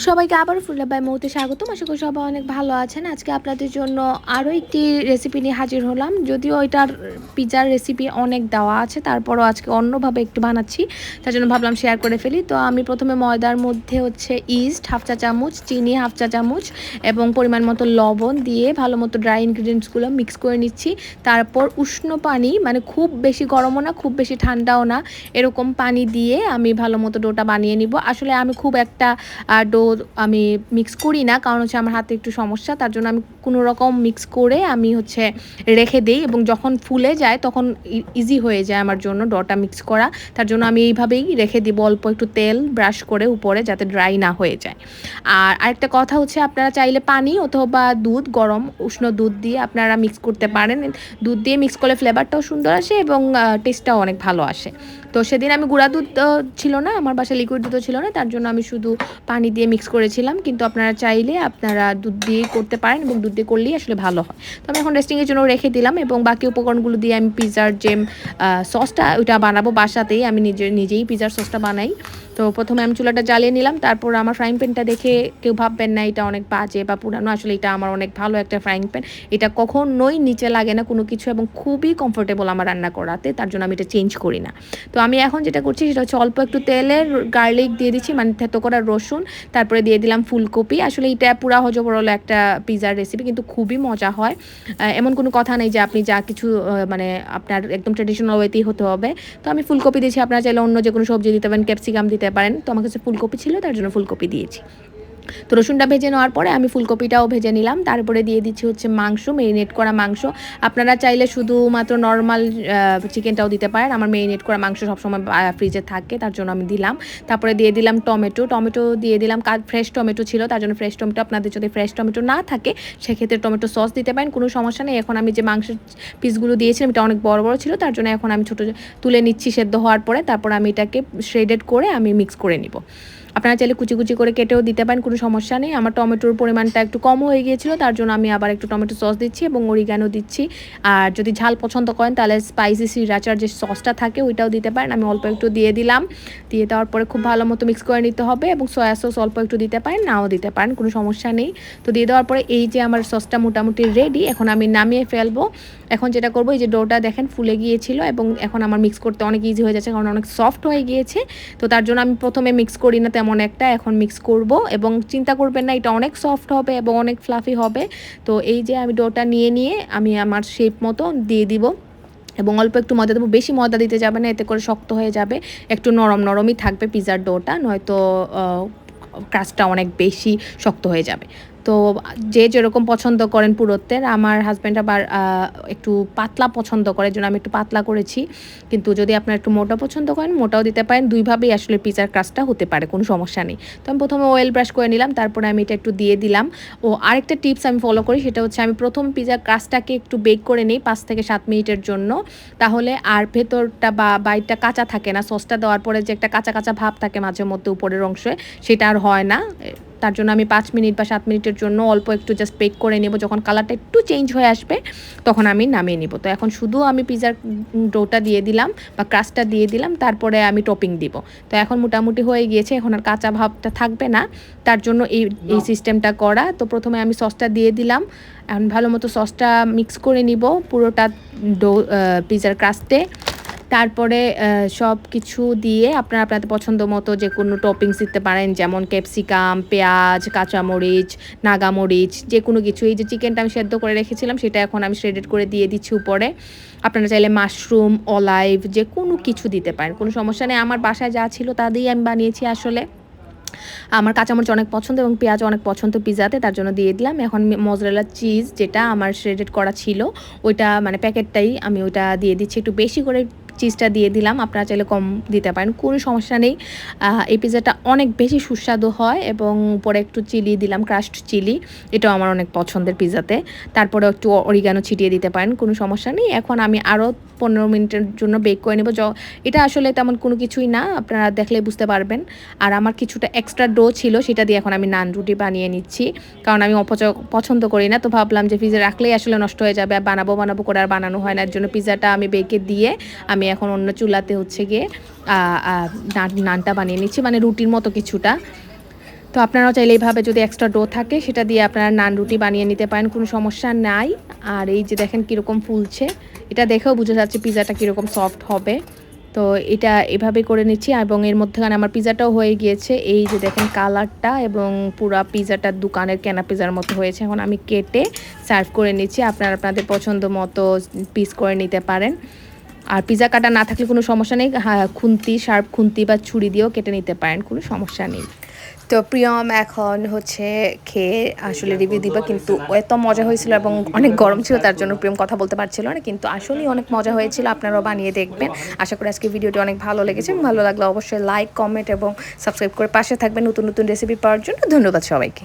সবাইকে আবার ফুলা বাই মুহূর্তে স্বাগতম। আশা করি সবাই অনেক ভালো আছেন। আজকে আপনাদের জন্য আরও একটি রেসিপি নিয়ে হাজির হলাম। যদিও এটার পিৎজার রেসিপি অনেক দেওয়া আছে, তারপরও আজকে অন্যভাবে একটু বানাচ্ছি, তার জন্য ভাবলাম শেয়ার করে ফেলি। তো আমি প্রথমে ময়দার মধ্যে হচ্ছে ইস্ট হাফ চা চামচ, চিনি হাফ চা চামচ এবং পরিমাণ মতো লবণ দিয়ে ভালো মতো ড্রাই ইনগ্রিডিয়েন্টসগুলো মিক্স করে নিচ্ছি। তারপর উষ্ণ পানি, মানে খুব বেশি গরমও না খুব বেশি ঠান্ডাও না, এরকম পানি দিয়ে আমি ভালো মতো ডোটা বানিয়ে নিব। আসলে আমি খুব একটা ডো আমি মিক্স করি না, কারণ হচ্ছে আমার হাতে একটু সমস্যা, তার জন্য আমি কোনো রকম মিক্স করে আমি হচ্ছে রেখে দিই এবং যখন ফুলে যায় তখন ইজি হয়ে যায় আমার জন্য ডোটা মিক্স করা। তার জন্য আমি এইভাবেই রেখে দিব, অল্প একটু তেল ব্রাশ করে উপরে, যাতে ড্রাই না হয়ে যায়। আর আরেকটা কথা হচ্ছে, আপনারা চাইলে পানি অথবা দুধ, গরম উষ্ণ দুধ দিয়ে আপনারা মিক্স করতে পারেন। দুধ দিয়ে মিক্স করলে ফ্লেভারটাও সুন্দর আসে এবং টেস্টটাও অনেক ভালো আসে। তো সেদিন আমি গুঁড়া দুধ ছিল না, আমার বাসায় লিকুইড দুধও ছিল না, তার জন্য আমি শুধু পানি দিয়ে মিক্স করেছিলাম। কিন্তু আপনারা চাইলে আপনারা দুধ দিয়ে করতে পারেন এবং দুধ দিয়ে করলেই আসলে ভালো হয়। তো আমি এখন রেস্টিংয়ের জন্য রেখে দিলাম এবং বাকি উপকরণগুলো দিয়ে আমি পিৎজার যে সসটা ওইটা বানাবো বাসাতেই। আমি নিজেই পিৎজার সসটা বানাই। তো প্রথমে আমি চুলাটা জ্বালিয়ে নিলাম। তারপর আমার ফ্রাইং প্যানটা দেখে কেউ ভাববেন না এটা অনেক বাজে বা পুরানো, আসলে এটা আমার অনেক ভালো একটা ফ্রাইং প্যান। এটা কখনোই নিচে লাগে না কোনো কিছু এবং খুবই কমফোর্টেবল আমার রান্না করাতে, তার জন্য আমি এটা চেঞ্জ করি না। তো আমি এখন যেটা করছি সেটা হচ্ছে অল্প একটু তেলের গার্লিক দিয়ে দিচ্ছি, মানে থেতো করা রসুন, তারপরে দিয়ে দিলাম ফুলকপি। আসলে এটা পুরা হজবরল একটা পিৎজার রেসিপি, কিন্তু খুবই মজা হয়। এমন কোনো কথা নেই যে আপনি যা কিছু মানে আপনার একদম ট্রেডিশনাল ওয়েতেই হতে হবে। তো আমি ফুলকপি দিয়েছি, আপনারা চাইলে অন্য যে কোনো সবজি দিতে পারেন, ক্যাপসিকাম দিতে পারেন। তো আমার কাছে ফুলকপি ছিল, তার জন্য ফুলকপি দিয়েছি। তো রসুনটা ভেজে নেওয়ার পরে আমি ফুলকপিটাও ভেজে নিলাম। তারপরে দিয়ে দিচ্ছি হচ্ছে মাংস, মেরিনেট করা মাংস। আপনারা চাইলে শুধুমাত্র নর্মাল চিকেনটাও দিতে পারেন। আমার মেরিনেট করা মাংস সবসময় ফ্রিজে থাকে, তার জন্য আমি দিলাম। তারপরে দিয়ে দিলাম টমেটো দিয়ে দিলাম, ফ্রেশ টমেটো ছিল, তার জন্য ফ্রেশ টমেটো। আপনাদের যদি ফ্রেশ টমেটো না থাকে সেক্ষেত্রে টমেটো সস দিতে পারেন, কোনো সমস্যা নেই। এখন আমি যে মাংসের পিসগুলো দিয়েছিলাম এটা অনেক বড় বড় ছিল, তার জন্য এখন আমি ছোটো তুলে নিচ্ছি সেদ্ধ হওয়ার পরে। তারপর আমি এটাকে শ্রেডেড করে আমি মিক্স করে নিব। আপনারা চাইলে কুচি কুচি করে কেটেও দিতে পারেন, কোনো সমস্যা নেই। আমার টমেটোর পরিমাণটা একটু কম হয়ে গিয়েছিল, তার জন্য আমি আবার একটু টমেটো সস দিচ্ছি এবং অরিগানো দিচ্ছি। আর যদি ঝাল পছন্দ করেন তাহলে স্পাইসি শ্রীরাচার যে সসটা থাকে ওইটাও দিতে পারেন। আমি অল্প একটু দিয়ে দিলাম। দিয়ে দেওয়ার পরে খুব ভালো মতো মিক্স করে নিতে হবে এবং সয়া সস অল্প একটু দিতে পারেন, নাও দিতে পারেন, কোনো সমস্যা নেই। তো দিয়ে দেওয়ার পরে এই যে আমার সসটা মোটামুটি রেডি, এখন আমি নামিয়ে ফেলবো। এখন যেটা করবো, এই যে ডোটা দেখেন ফুলে গিয়েছিল এবং এখন আমার মিক্স করতে অনেক ইজি হয়ে যাচ্ছে, কারণ অনেক সফট হয়ে গিয়েছে। তো তার জন্য আমি প্রথমে মিক্স করি না তেমন একটা, এখন মিক্স করব এবং চিন্তা করবেন না এটা অনেক সফট হবে এবং অনেক ফ্লাফি হবে। তো এই যে আমি ডোটা নিয়ে আমি আমার শেপ মতো দিয়ে দিব এবং অল্প একটু ময়দা দেবো, বেশি ময়দা দিতে যাবে না, এতে করে শক্ত হয়ে যাবে। একটু নরম নরমই থাকবে পিৎজার ডোটা, নয়তো কাজটা অনেক বেশি শক্ত হয়ে যাবে। তো যে যেরকম পছন্দ করেন পুরুত্বের, আমার হাজব্যান্ড আবার একটু পাতলা পছন্দ করে, জন্য আমি একটু পাতলা করেছি। কিন্তু যদি আপনার একটু মোটা পছন্দ করেন মোটাও দিতে পারেন, দুইভাবেই আসলে পিৎজার কাজটা হতে পারে, কোনো সমস্যা নেই। তো আমি প্রথমে অয়েল ব্রাশ করে নিলাম, তারপরে আমি এটা একটু দিয়ে দিলাম। ও আরেকটা টিপস আমি ফলো করি, সেটা হচ্ছে আমি প্রথম পিৎজার কাজটাকে একটু বেক করে নিই 5 থেকে 7 মিনিটের জন্য, তাহলে আর ভেতরটা বা বাইরটা কাঁচা থাকে না। সসটা দেওয়ার পরে যে একটা কাঁচা কাঁচা ভাব থাকে মাঝে মধ্যে উপরের অংশে, সেটা আর হয় না। তার জন্য আমি 5 মিনিট বা 7 মিনিটের জন্য অল্প একটু জাস্ট বেক করে নেব, যখন কালারটা একটু চেঞ্জ হয়ে আসবে তখন আমি নামিয়ে নিব। তো এখন শুধু আমি পিৎজার ডোটা দিয়ে দিলাম বা ক্রাস্টটা দিয়ে দিলাম, তারপরে আমি টপিং দিব। তো এখন মোটামুটি হয়ে গিয়েছে, এখন আর কাঁচা ভাবটা থাকবে না, তার জন্য এই সিস্টেমটা করা। তো প্রথমে আমি সসটা দিয়ে দিলাম, এখন ভালো মতো সসটা মিক্স করে নিব পুরোটা পিৎজার ক্রাস্টে। তারপরে সব কিছু দিয়ে আপনারা আপনাদের পছন্দ মতো যে কোনো টপিংস দিতে পারেন, যেমন ক্যাপসিকাম, পেঁয়াজ, কাঁচামরিচ, নাগামরিচ, যে কোনো কিছু। এই যে চিকেনটা আমি সেদ্ধ করে রেখেছিলাম সেটা এখন আমি শ্রেডেড করে দিয়ে দিচ্ছি উপরে। আপনারা চাইলে মাশরুম, অলাইভ, যে কোনো কিছু দিতে পারেন, কোনো সমস্যা নেই। আমার বাসায় যা ছিল তা দিয়েই আমি বানিয়েছি। আসলে আমার কাঁচামরিচ অনেক পছন্দ এবং পেঁয়াজ অনেক পছন্দ পিৎজাতে, তার জন্য দিয়ে দিলাম। এখন মজরেলা চিজ যেটা আমার শ্রেডেড করা ছিল ওইটা, মানে প্যাকেটটাই, আমি ওইটা দিয়ে দিচ্ছি, একটু বেশি করে চিজটা দিয়ে দিলাম। আপনারা চাইলে কম দিতে পারেন, কোনো সমস্যা নেই। এই পিৎজাটা অনেক বেশি সুস্বাদু হয় এবং উপরে একটু চিলি দিলাম, ক্রাশড চিলি, এটাও আমার অনেক পছন্দের পিৎজাতে। তারপরে একটু অরিগানো ছিটিয়ে দিতে পারেন, কোনো সমস্যা নেই। এখন আমি আরও 15 মিনিটের জন্য বেক করে নেব। এটা আসলে তেমন কোনো কিছুই না, আপনারা দেখলে বুঝতে পারবেন। আর আমার কিছুটা এক্সট্রা ডো ছিল, সেটা দিয়ে এখন আমি নান রুটি বানিয়ে নিচ্ছি, কারণ আমি পছন্দ করি না। তো ভাবলাম যে ফ্রিজে রাখলেই আসলে নষ্ট হয়ে যাবে, আর বানাবো করে আর বানানো হয় না। এর জন্য পিৎজাটা আমি বেকে দিয়ে আমি এখন অন্য চুলাতে হচ্ছে গিয়ে নানটা বানিয়ে নিচ্ছি, মানে রুটির মতো কিছুটা। তো আপনারাও চাইলে এইভাবে যদি এক্সট্রা ডো থাকে সেটা দিয়ে আপনারা নান রুটি বানিয়ে নিতে পারেন, কোনো সমস্যা নাই। আর এই যে দেখেন কীরকম ফুলছে, এটা দেখেও বোঝা যাচ্ছে পিজাটা কীরকম সফট হবে। তো এটা এভাবে করে নিচ্ছি এবং এর মধ্যেখানে আমার পিজাটাও হয়ে গিয়েছে। এই যে দেখেন কালারটা এবং পুরা পিজাটা দোকানের কেনা পিজার মতো হয়েছে। এখন আমি কেটে সার্ভ করে নিচ্ছি, আপনারা আপনাদের পছন্দ মতো পিস করে নিতে পারেন। আর পিজা কাটা না থাকলে কোনো সমস্যা নেই, খুন্তি শার্প খুন্তি বা ছুরি দিয়েও কেটে নিতে পারেন, কোনো সমস্যা নেই। তো প্রিয়ম এখন হচ্ছে খেয়ে আসলে রিভিউ দিবা, কিন্তু এত মজা হয়েছিল এবং অনেক গরম ছিল তার জন্য প্রিয়ম কথা বলতে পারছিল না, কিন্তু আসলেই অনেক মজা হয়েছিল। আপনারাও বানিয়ে দেখবেন। আশা করি আজকে ভিডিওটি অনেক ভালো লেগেছে। ভালো লাগলে অবশ্যই লাইক কমেন্ট এবং সাবস্ক্রাইব করে পাশে থাকবেন নতুন নতুন রেসিপি পাওয়ার জন্য। ধন্যবাদ সবাইকে।